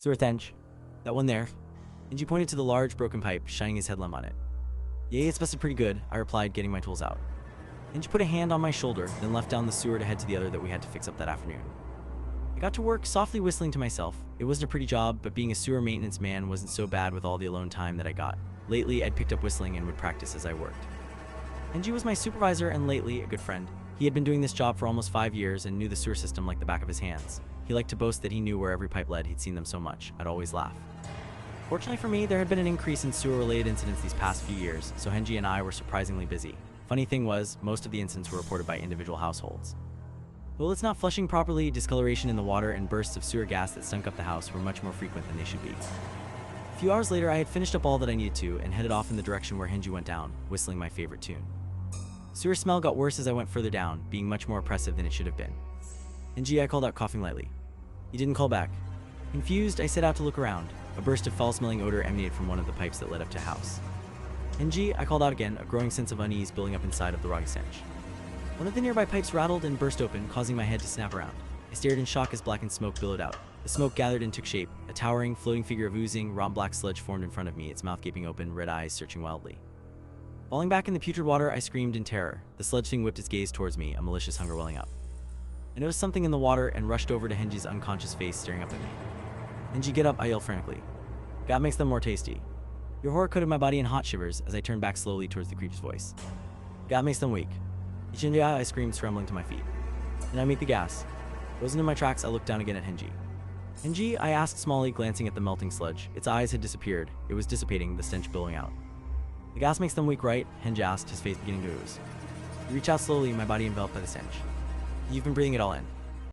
Sewer Tench. That one there. Henji pointed to the large broken pipe, shining his headlamp on it. Yay, it's busted pretty good, I replied, getting my tools out. Henji put a hand on my shoulder, then left down the sewer to head to the other that we had to fix up that afternoon. I got to work softly whistling to myself. It wasn't a pretty job, but being a sewer maintenance man wasn't so bad with all the alone time that I got. Lately, I'd picked up whistling and would practice as I worked. Henji was my supervisor and lately a good friend. He had been doing this job for almost 5 years and knew the sewer system like the back of his hands. He liked to boast that he knew where every pipe led. He'd seen them so much. I'd always laugh. Fortunately for me, there had been an increase in sewer-related incidents these past few years, so Henji and I were surprisingly busy. Funny thing was, most of the incidents were reported by individual households. Well, it's not flushing properly, discoloration in the water, and bursts of sewer gas that stunk up the house were much more frequent than they should be. A few hours later, I had finished up all that I needed to and headed off in the direction where Henji went down, whistling my favorite tune. The sewer smell got worse as I went further down, being much more oppressive than it should have been. Henji, I called out, coughing lightly. He didn't call back. Confused, I set out to look around. A burst of foul-smelling odor emanated from one of the pipes that led up to the house. Henji, I called out again, a growing sense of unease building up inside of the rotting stench. One of the nearby pipes rattled and burst open, causing my head to snap around. I stared in shock as blackened smoke billowed out. The smoke gathered and took shape. A towering, floating figure of oozing, raw black sludge formed in front of me, its mouth gaping open, red eyes searching wildly. Falling back in the putrid water, I screamed in terror. The sludge thing whipped its gaze towards me, a malicious hunger welling up. I noticed something in the water and rushed over to Henji's unconscious face staring up at me. Henji, get up, I yelled frantically. God makes them more tasty. Your horror coated my body in hot shivers as I turned back slowly towards the creature's voice. God makes them weak. Ichinja, I screamed, scrambling to my feet. Then I meet the gas. Frozen in my tracks, I looked down again at Henji. Henji, I asked smallly, glancing at the melting sludge. Its eyes had disappeared. It was dissipating, the stench billowing out. The gas makes them weak, right? Henji asked, his face beginning to ooze. I reached out slowly, my body enveloped by the stench. You've been breathing it all in.